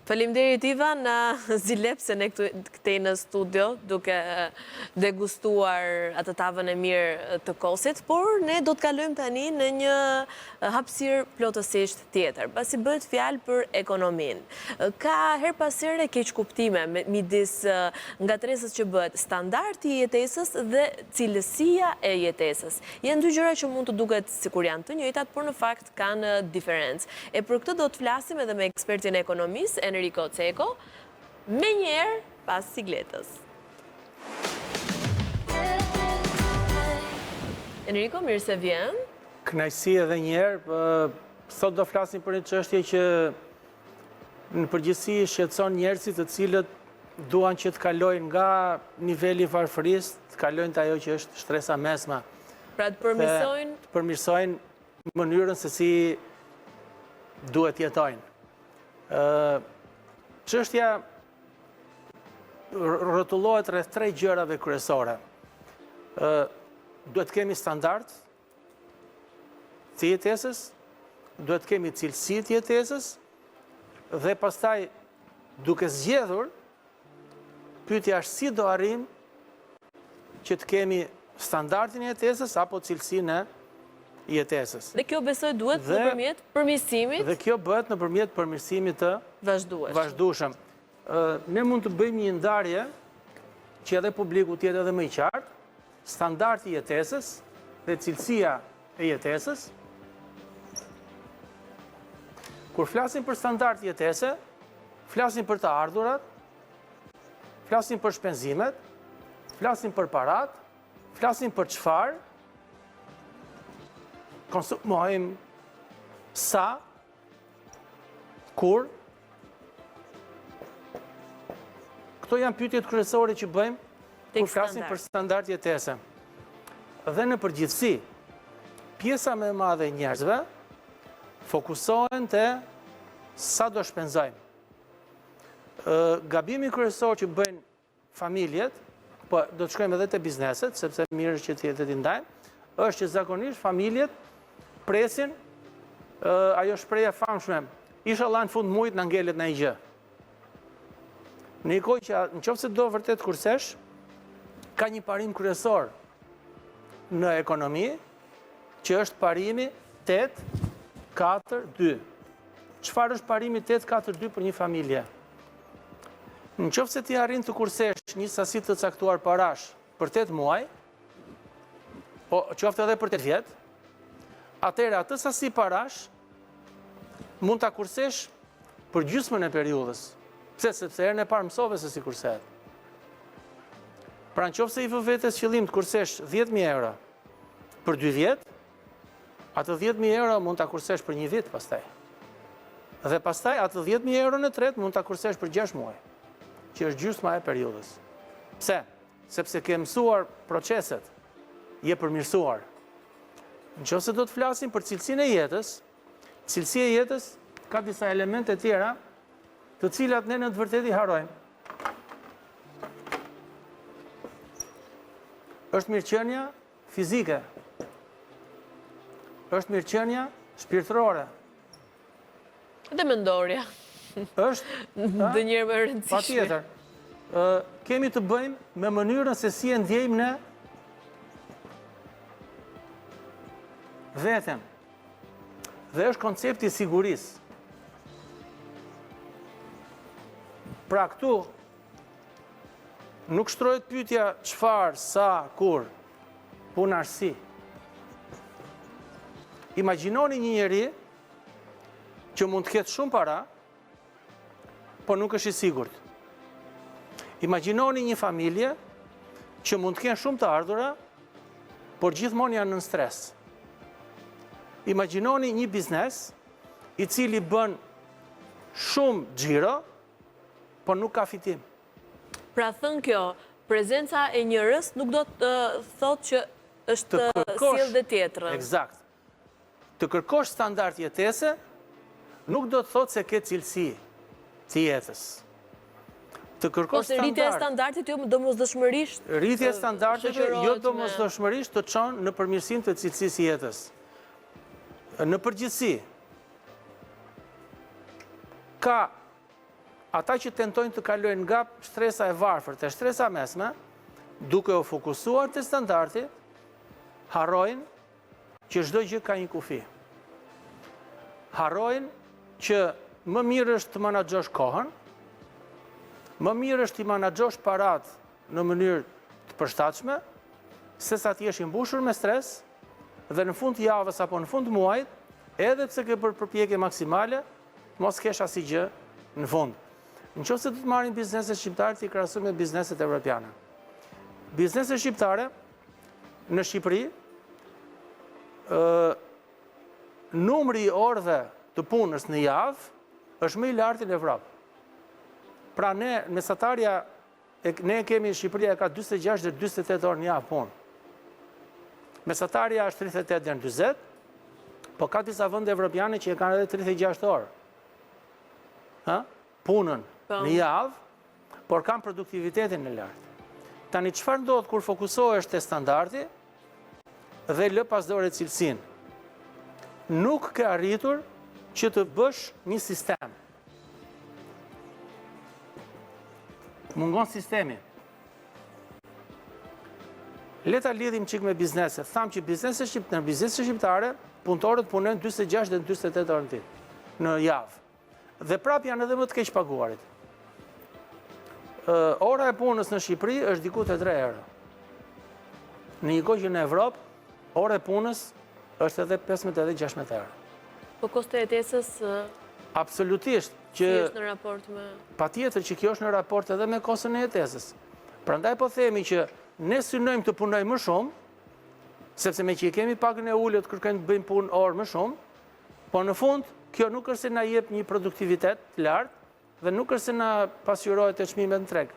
Faleminderit Ivan, zilep se ne këtej në studio duke degustuar atë tavën e mirë të kosit, por ne do të kalojmë tani në një hapësirë plotësisht tjetër, pasi bëhet fjalë për ekonominë. Ka her pas here keq kuptime midis ngatresës që bëhet standardi i jetesës dhe cilësia e jetesës. Janë dy gjëra që mund të duket sikur janë të njëjtat, por në fakt kanë diferencë. E për këtë do të flasim edhe me ekspertin e ekonomisë, Enrico Ceko, me njerë pas sigletës. Enrico, mirë se vjen. Kënaqësi edhe njerë, sot do flasim për një çështje që në përgjithësi shqetëson njerëzit të cilët duan që të kalojnë nga niveli i varfërisë, të kalojnë te ajo që është shtresa mesme. Pra të përmirësojnë? Të përmirësojnë mënyrën se si duhet jetojnë. Çështja rrotullohet rreth 3 gjërave kryesore. Duhet kemi standard të jetesës, duhet kemi cilësi të jetesës, dhe pastaj duke zgjedhur, pyetja është si do arrim që të kemi standardin e jetesës apo cilësinë e jetesës. Dhe kjo besoj duhet nëpërmjet përmirësimit? Dhe kjo bëhet nëpërmjet përmirësimit të vazhdueshëm. Ne mund të bëjmë një ndarje që edhe publiku të jetë edhe më i qartë, standardi i jetesës dhe cilësia e jetesës. Kur flasim për standard jetese, flasim për të ardhurat, flasim për shpenzimet, flasim për parat, flasim për çfarë konsumojmë, sa, kur. Këto janë pyetjet kryesore që bëjmë kur flasim për standard jetese. Dhe në përgjithësi, pjesa më e madhe e njerëzve fokusohen te sa do shpenzojmë. Gabimi kryesor që bëjnë familjet, po do të shkojmë edhe te bizneset, sepse mirë është që të jetë të ndajmë, është që zakonisht familjet presin ajo shprehje famshme, inshallah në fund muajit na ngelet ndonjë gjë. Në një kohë që nëse do vërtet kursesh, ka një parim kryesor në ekonomi, që është parimi 8-4-2. Çfarë është parimi 8-4-2 për një familje? Nëse ti arrin të kursesh një sasi të caktuar parash për 8 muaj, po qoftë edhe për 8 vjet, atëherë atë sasi parash mund ta kursesh për gjysmën e periudhës. Pse? Sepse herën e parë mësove se si kursehet. Pra nëse i vë vetes qëllim të kursesh 10.000 euro për 2 vjet, atë 10.000 euro mund ta kursesh për 1 vit pastaj. Dhe pastaj atë 10.000 euro në tret mund ta kursesh për 6 muaj, që është gjysma e periudhës. Pse? Sepse ke mësuar proceset, je përmirësuar. Nëse do të flasim për cilësinë e jetës, cilësia e jetës ka disa elemente tjera, të cilat ne në të vërtetë i harrojmë. Është mirëqenia fizike, është mirëqenia shpirtërore. Dhe mendorja. Është ndonjëherë më e rëndësishme. Patjetër. Kemi të bëjmë me mënyrën se si e ndjejmë ne veten. Dhe është koncepti i sigurisë. Pra këtu nuk shtrohet pyetja çfarë, sa, kur, puna është si. Imagjinoni një njeri që mund të ketë shumë para, por nuk është i sigurt. Imagjinoni një familje që mund të kenë shumë të ardhura, por gjithmonë janë në stres. Imagjinoni një biznes i cili bën shumë xhiro, por nuk ka fitim. Pra thënë kjo, prezenca e njërës nuk do të thotë që është sjell dhe tjetrën. Eksakt. Të kërkosh standard jetese nuk do të thotë se ke cilësi të jetës. Të kërkosh standard. Ose rritja e standardit jo domosdoshmërisht. Rritja e standardit jo domosdoshmërisht të çon në përmirësim të cilësisë së jetës. Në përgjithësi, ka ata që tentojnë të kalojnë nga shtresa e varfër të shtresa mesme, duke u fokusuar të standardi, harrojnë që çdo gjë ka një kufi. Harrojnë që më mirë është të menaxhosh kohën, më mirë është të menaxhosh parat në mënyrë të përshtatshme, sesa të jesh i mbushur me stres dhe në fund të javës apo në fund të muajit, edhe pse ke bërë përpjekje maksimale, mos kesh asgjë në fund. Nëse do të marrin bizneset shqiptare të krahasojmë me bizneset evropiane. Bizneset shqiptare në Shqipëri, numri i orëve të punës në javë është më i lartë në Evropë. Pra ne, mesatarja, ne kemi Shqipëria ka 46 dhe 48 orë në javë punë. Mesatarja është 38 dhe 40, po ka disa vende evropiane që e kanë edhe 36 orë. Punën në javë, por kanë produktivitetin në lartë. Tani çfarë ndodh kur fokusohesh te standardi dhe lë pasdore cilësinë? Nuk ke arritur që të bësh një sistem. Mungon sistemi. Le ta lidhim çik me bizneset. Tham që bizneset shqiptare, punëtorët punojnë 46 dhe 48 orë në ditë në javë. Dhe prap janë edhe më të keq paguarit. Ora e punës në Shqipëri është diku te 3 euro. Në një kohë që në Evropë, ora e punës është edhe 15 edhe 16 euro. Po kosto e jetesës absolutisht që është në raport me patjetër që kjo është në raport edhe me kostën e jetesës. Prandaj po themi që ne synojmë të punojmë më shumë, sepse me që i kemi pagën e ulët kërkojmë të bëjmë punë orë më shumë, po në fund kjo nuk është se na jep një produktivitet të lartë dhe nuk është se na pasqyrohet të çmimet në treg.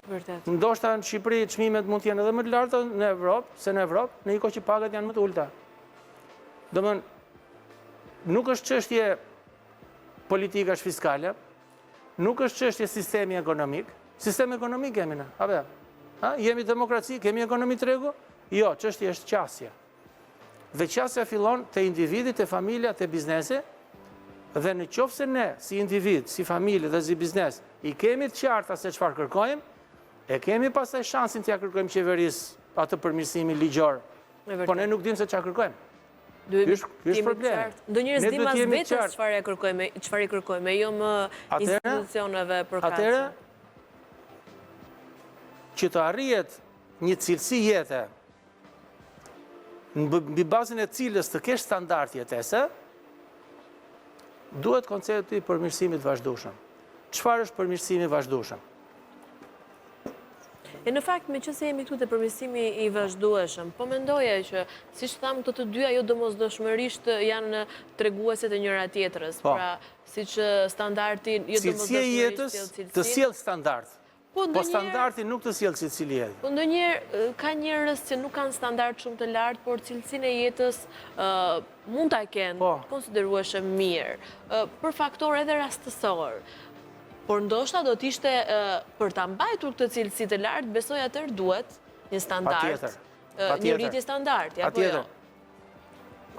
Vërtet. Ndoshta në Shqipëri çmimet mund të jenë edhe më të larta në Evropë, se në Evropë, në një kohë që pagat janë më të ulta. Domthon, nuk është çështje politikash fiskale, nuk është çështje sistemi ekonomik. Sistem ekonomik kemi ne, apo? Jemi demokraci, kemi ekonomi tregu? Jo, çështja është qasje. Dhe qasja fillon te individi, te familja, te biznesi. Dhe në qoftë se ne, si individ, si familje dhe si biznes, i kemi të qarta se çfarë kërkojmë, e kemi pastaj shansin t'ia kërkojmë qeverisë atë përmirësimi ligjor. Po ne nuk dimë se çfarë kërkojmë. Ky është problemi. Ndonjëherë s'dim as vetes çfarë i kërkojmë, jo më institucioneve përkatëse. Atëherë që të arrihet një cilësi jete mbi bazën e cilës të kesh standard jetese, duhet koncepti i përmirësimit vazhdueshëm. Çfarë është përmirësimi i vazhdueshëm? E në fakt, me që se jemi këtu të përmirësimi i vazhdueshëm, po mendoja që, si që thamë, këto të dyja jo domosdoshmërisht janë treguese të njëra tjetrës. Pra, si që standardi jo domosdoshmërisht cilësia e jetës të sjell standard. Po standardi nuk të sjell cilësinë e jetës. Po ndonjëherë ka njerëz që nuk kanë standard shumë të lartë, por cilësinë e jetës mund ta kenë konsiderueshëm mirë, për faktor edhe rastësor. Por ndoshta do t'ishte për ta mbajtur këtë cilësi të lartë, besoj atëherë duhet një standard, një rritje standardi, apo jo?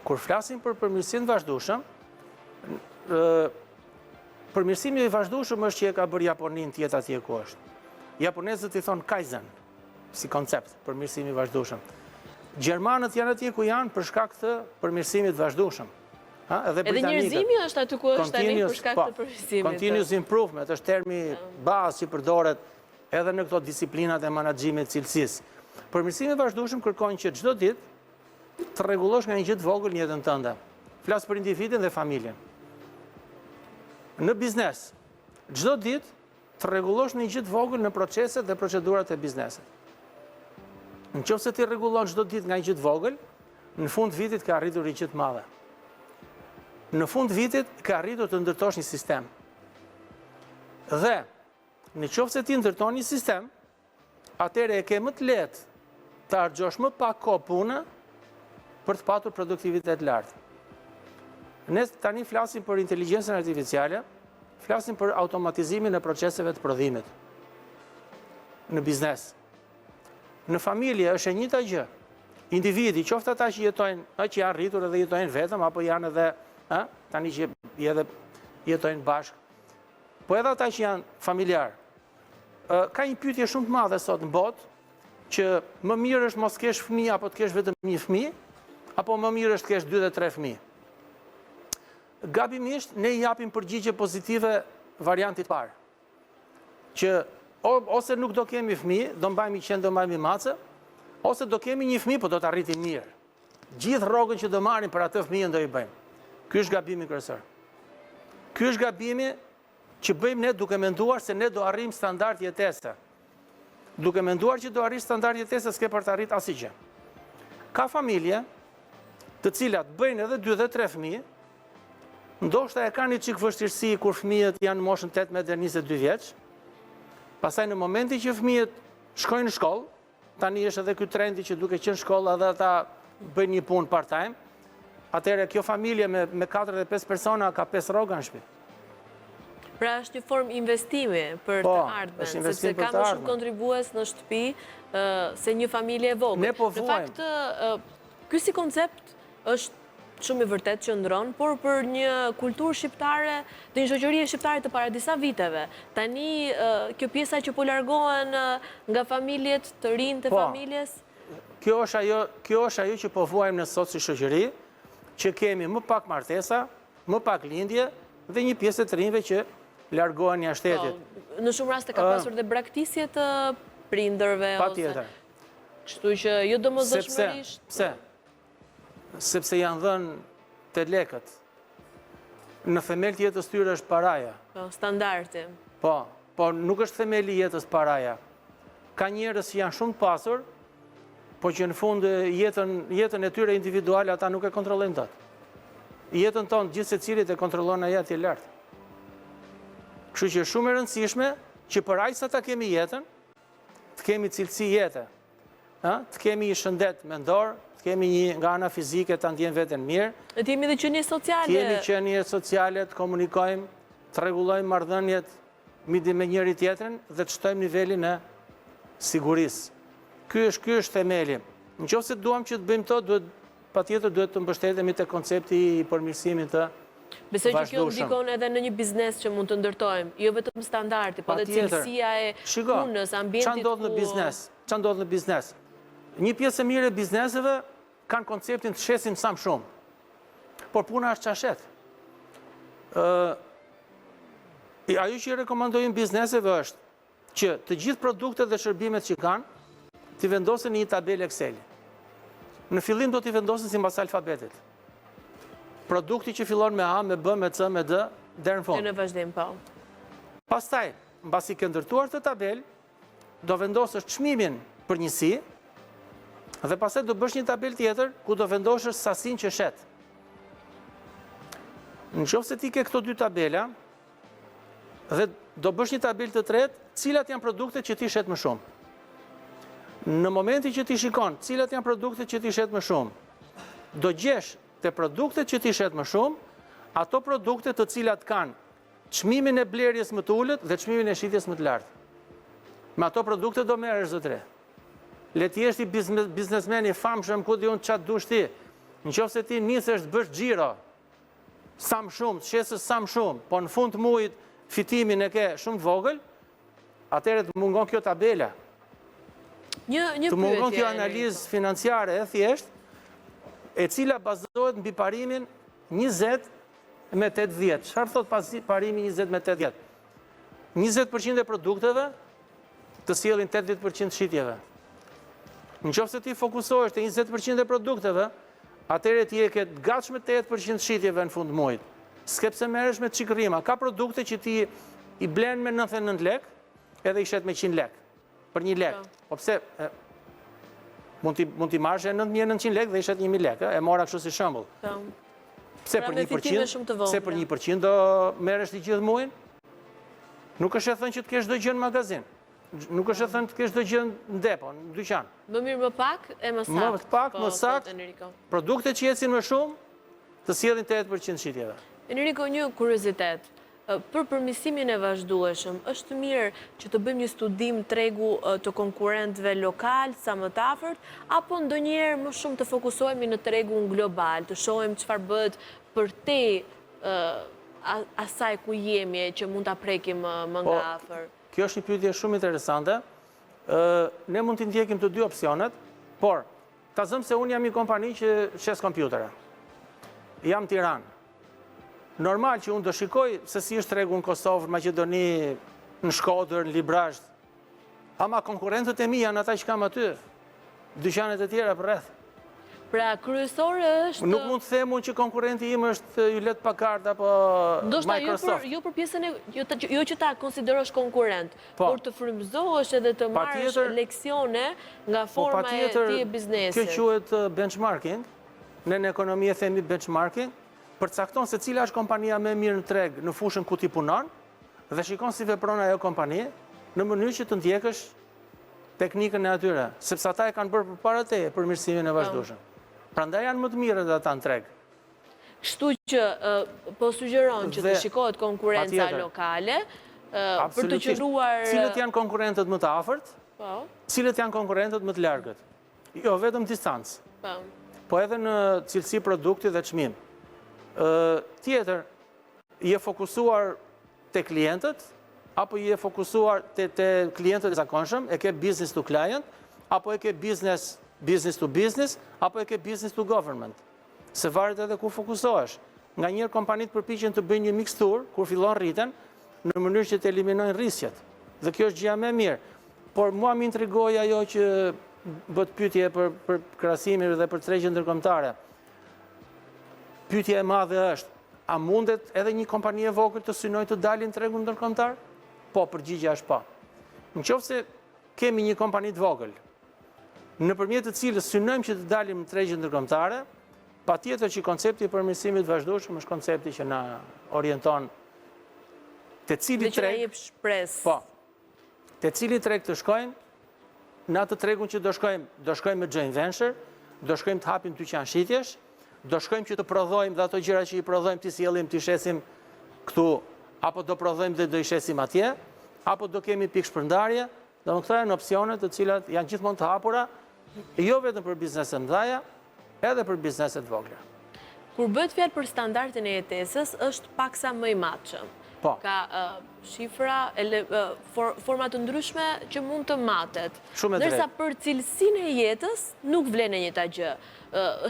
Kur flasim për përmirësimin e vazhdueshëm, përmirësimi i vazhdueshëm është që e ka bërë Japoninë të jetë atje ku është. Japonezët i thonë Kaizen, si koncept, përmirësimi i vazhdueshëm. Gjermanët janë atje ku janë për shkak të përmirësimit të vazhdueshëm. Edhe njerëzimi është aty ku është tani për shkak të përmirësimit. Continuous improvement është termi bazë që përdoret edhe në këto disiplinat e menaxhimit të cilësisë. Përmirësimi i vazhdueshëm kërkon që çdo ditë të rregullosh nga një gjë të vogël në jetën tënde. Flas për individin dhe familjen. Në biznes, çdo ditë të rregullosh një gjë të vogël në proceset dhe procedurat e biznesit. Nëse ti rregullon çdo ditë nga një gjë të vogël, në fund vitit ka arritur një gjë të madhe. Në fund vitit ka arritur të ndërtosh një sistem. Dhe në qoftë se ti ndërton një sistem, atëherë e ke më të lehtë të harxhosh më pak kohë pune për të patur produktivitet të lartë. Ne tani flasim për inteligjencën artificiale, flasim për automatizimin e proceseve të prodhimit në biznes. Në familje është e njëjta gjë. Individi, qoftë ata që jetojnë, që janë rritur edhe jetojnë vetëm, apo janë edhe tani që jetojnë bashkë, po edhe ata që janë familjar. Ka një pyetje shumë të madhe sot në botë, që më mirë është mos kesh fëmijë apo të kesh vetëm një fëmijë, apo më mirë është të kesh 2 dhe 3 fëmijë. Gabimisht, ne i japim përgjigje pozitive variantit parë, që ose nuk do kemi fëmijë, do mbajmë qenë, do mbajmë mace, ose do kemi një fëmijë, po do të arritim mirë. Gjithë rrogën që do marrim për atë fëmijën do i bëjmë. Ky është gabimi kryesor. Ky është gabimi që bëjmë ne duke menduar se ne do arrim standard jetese. Duke menduar që do arrim standard jetese, s'ke për të arrit asgjë. Ka familje të cilat bëjnë edhe 2 dhe 3 fëmijë, ndoshta e kanë një çik vështirësi kur fëmijët janë në moshën 18 deri 22 vjeç. Pastaj në momentin që fëmijët shkojnë në shkollë, tani është edhe ky trendi që duke qenë shkolla dhe ata bëjnë një punë part-time, atëherë kjo familje me 4 dhe 5 persona ka 5 rroga në shtëpi. Pra është një formë investimi për të ardhmen, sepse ka më shumë kontribues në shtëpi se një familje e vogël. Ne po Në fakt, ky si koncept është shumë i vërtet që ndron, por për një kulturë shqiptare, dhe një shoqërie shqiptare të para disa viteve. Tani, kjo pjesa që po largohen nga familjet të rinë të familjes? Kjo është ajo që po vuajmë në sot si shoqëri, që kemi më pak martesa, më pak lindje, dhe një pjesë të rinjve që largohen një shtetit. Në shumë raste ka pasur dhe braktisje të prindërve, patjetër. Kështu që jo domosdoshmërisht. Pse? Sepse janë dhënë të lekët. Në themel të jetës tyre është paraja. Standardi. Po nuk është themeli jetës paraja. Ka njerëz që janë shumë të pasur, po që në fund jetën e tyre individuale ata nuk e kontrollojnë dot. Jetën tonë gjithë secilit e kontrollon ajo atje lart. Kështu që është shumë e rëndësishme që për aq sa ta kemi jetën, të kemi cilësi jete, të kemi një shëndet mendor, të kemi një nga ana fizike ta ndjen veten mirë. Të jemi dhe qenie sociale. Të jemi qenie sociale, të komunikojmë, të rregullojmë marrëdhëniet me njëri tjetrin dhe të shtojmë nivelin e sigurisë. Ky është themeli. Nëse duam që të bëjmë to, patjetër duhet të mbështetemi te koncepti i përmirësimit të besoj që kjo ndikon edhe në një biznes që mund të ndërtojmë, jo vetëm standardi, po dhe cilësia e punës, ambientit. Çfarë ndodh në biznes? Një pjesë e mirë e bizneseve kanë konceptin të shesim sa më shumë. Por puna është çashet. Ajo që i rekomandojmë bizneseve është që të gjithë produktet dhe shërbimet që kanë t'i vendosin në një tabelë Excel. Në fillim do t'i vendosin sipas alfabetit. Produkti që fillon me A, me B, me C, me D, deri në fund. Në vazhdim, po. Pastaj, mbasi ke ndërtuar këtë tabelë, do vendosësh çmimin për njësi, dhe pastaj do bësh një tabelë tjetër ku do vendosësh sasinë që shet. Nëse ti ke këto 2 tabela, dhe do bësh një tabelë të tretë, cilat janë produktet që ti shet më shumë. Në momentin që ti shikon cilat janë produktet që ti shet më shumë, do gjesh te produktet që ti shet më shumë, ato produkte të cilat kanë çmimin e blerjes më të ulët dhe çmimin e shitjes më të lartë. Me ato produkte do merresh zotëre. Le të jesh ti biznesmen i famshëm, ku diun çat dush ti. Nëse ti nisesh të bësh xhiro sa më shumë, të shesësh sa më shumë, po në fund të muajit fitimin e ke shumë të vogël, atëherë të mungon kjo tabela. Të mungon kjo analizë financiare e thjesht, e cila bazohet mbi parimin 20 me 80. Çfarë thot parimi 20 me 80? 20% e produkteve të sjellin 80% shitjeve. Nëse ti fokusohesh te 20% e produkteve, atëherë ti e ke gatshme 80% shitjeve në fund të muajit. S'ke pse merresh me çikrima. Ka produkte që ti i blen me 99 lek, edhe i shet me 100 lek. Për 1 lek. Po pse mund t'i marrësh 9900 lek dhe i shet 1000 lek, e mora kështu si shembull. Pse për 1%? Pse për 1% do merresh ti gjithë muajin? Nuk është e thënë që të kesh çdo gjë në magazin. Nuk është e thënë të kesh çdo gjë në depo, në dyqan. Më mirë më pak e më saktë. Më pak, më saktë. Produktet që ecin më shumë të sjellin 80% shitjeve. Enrico, një kuriozitet. Për përmirësimin e vazhdueshëm, është mirë që të bëjmë një studim tregu të konkurrentëve lokal sa më të afërt, apo ndonjëherë më shumë të fokusohemi në tregun global, të shohim çfarë bëhet për te asaj ku jemi që mund ta prekim më nga afër? Kjo është një pyetje shumë interesante. Ne mund t'i ndjekim të dy opsionet, por ta zëm se unë jam një kompani që shes kompjutere. Jam Tiranë. Normal që unë do shikoj se si është tregu në Kosovë, në Maqedoni, në Shkodër, në Librazh. Ama konkurrentët e mi janë ata që kam aty, dyqanet e tjera për rreth. Pra kryesore është... Nuk mund të them unë që konkurrenti im është Hewlett Packard apo Microsoft. Jo për pjesën e... Jo që ta konsiderosh konkurrent, por të frymëzohesh edhe të marrësh leksione nga forma e ti e biznesit. Kjo quhet benchmarking, ne në ekonomi e themi benchmarking, përcakton se cila është kompania më e mirë në treg në fushën ku ti punon dhe shikon si vepron ajo kompani në mënyrë që të ndjekësh teknikën e atyre, sepse ata e kanë bërë përpara teje për mirësimin e vazhdueshëm. Prandaj janë më të mirët ata në treg. Kështu që po sugjeron që të shikohet konkurenca lokale për të qëndruar... Cilët janë konkurrentët më të afërt? Cilët janë konkurrentët më të largët? Jo, vetëm distancë. Po edhe në cilësi produkti dhe çmim. Tjetër, je fokusuar te klientët, apo je fokusuar te klientët e zakonshëm, e ke business to client, apo e ke business to business, apo e ke business to government. Se varet edhe ku fokusohesh. Nga njërë kompanit përpiqen të bëjnë një mikstur, kur fillon rriten, në mënyrë që të eliminojnë rrisjet. Dhe kjo është gjëja më e mirë. Por mua më intrigoi ajo që bët pyetje për krahasimin dhe për tregjen ndërkombëtare. Pyetja e madhe është, a mundet edhe një kompani e vogël të synojë të dalin në tregun ndërkombëtar? Po, përgjigjja është po. Nëse kemi një kompani të vogël, nëpërmjet të cilës synojmë që të dalim në tregjen ndërkombëtare, patjetër që koncepti i përmirësimit vazhdueshëm është koncepti që na orienton te cili treg, po, te cili treg të shkojmë, në atë tregun që do shkojmë me joint venture, do shkojmë të hapim dyqan shitjesh, do shkojmë që të prodhojmë dhe ato gjëra që i prodhojmë të sjellim të shesim këtu, apo do prodhojmë dhe do i shesim atje, apo do kemi pikë shpërndarje, do më këta janë opsionet të cilat janë gjithmonë të hapura, jo vetëm për bizneset mëdha, edhe për bizneset vogla. Kur bëhet fjalë për standardin e jetesës, është paksa më i matshëm. Ka shifra, forma të ndryshme që mund të matet. Ndërsa për cilësinë e jetës nuk vlen e njëjta gjë.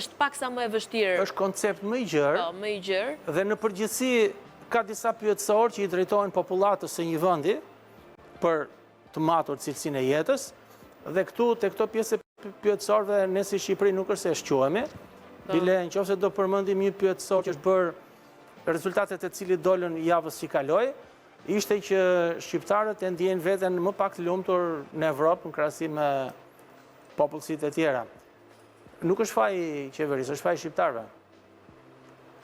Është paksa më e vështirë. Është koncept më i gjerë. Dhe në përgjithësi ka disa pyetësorë që i drejtohen popullatës së një vendi për të matur cilësinë e jetës, dhe këtu te këto pjesë pyetësorëve ne si Shqipëri nuk është se shquhemi. Bile nëse do përmendim një pyetësor që është bërë rezultatet e cilit dolën javës që kaloi, ishte që shqiptarët e ndjejnë veten më pak të lumtur në Evropë në krahasim me popullsitë e tjera. Nuk është faji i qeverisë, është faji i shqiptarëve.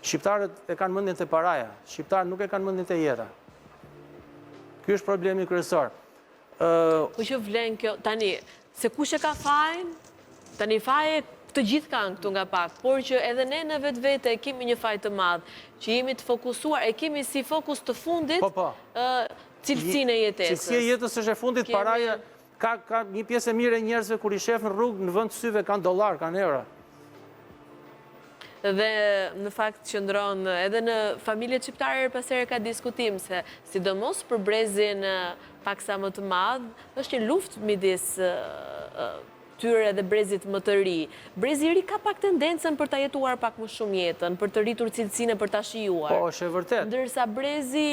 Shqiptarët e kanë mendjen te paraja, shqiptarët nuk e kanë mendjen te jeta. Ky është problemi kryesor. Po që vlen kjo tani, se kush e ka fajin? Tani faje të gjithë kanë këtu nga pak, por që edhe ne në vetvete kemi një faj të madh, që jemi të fokusuar, e kemi si fokus të fundit cilësinë e jetesës. Cilësia e jetës është e fundit, paraja ka një pjesë e mirë e njerëzve kur i shef në rrugë në vend të syve kanë dollar, kanë euro. Dhe në fakt qëndron edhe në familjet shqiptare pas herë ka diskutim se sidomos për brezin paksa më të madh, është një luftë midis tyre dhe brezit më të ri. Brezi i ri ka pak tendencën për ta jetuar pak më shumë jetën, për të rritur cilësinë për ta shijuar. Po, është e vërtet. Ndërsa brezi,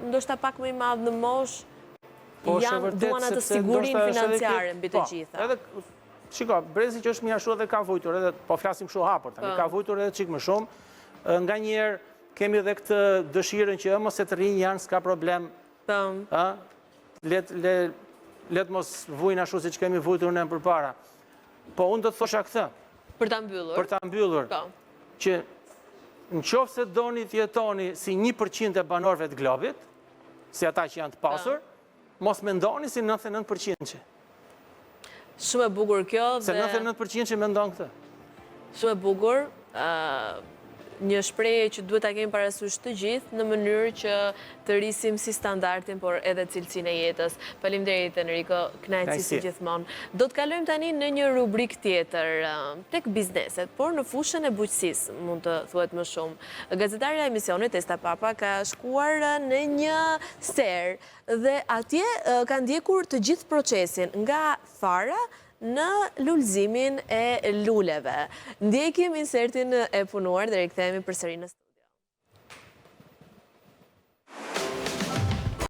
ndoshta pak më i madh në moshë, duan atë sigurinë financiare mbi të gjitha. Shiko, brezi që është më ashtu edhe ka vujtur, edhe po flasim kështu hapur, tani ka vujtur edhe çik më shumë. Nganjëherë kemi edhe këtë dëshirën që mos e të rinj janë, s'ka problem. Let mos vujnë ashtu si që kemi vujtur në përpara. Po unë do të thosha këtë. Për ta mbyllur. Për ta mbyllur. Që në qoftë se doni të jetoni si 1% e banorëve të globit, si ata që janë të pasur, mos mendoni si 99%. Shumë e bukur kjo. Se 99% që mendon këtë. Shumë e bukur. një shprehje që duhet ta kemi parasysh të gjithë në mënyrë që të rrisim si standardin, por edhe cilësinë e jetës. Faleminderit Enrico, kënaqësi si gjithmonë. Do të kalojmë tani në një rubrik tjetër, tek bizneset, por në fushën e bujqësisë, mund të thuhet më shumë. Gazetarja e emisionit Esta Papa ka shkuar në një ster dhe atje ka ndjekur të gjithë procesin nga fara në lullëzimin e luleve. Ndjekim insertin e punuar dhe rikthehemi përsëri në studio.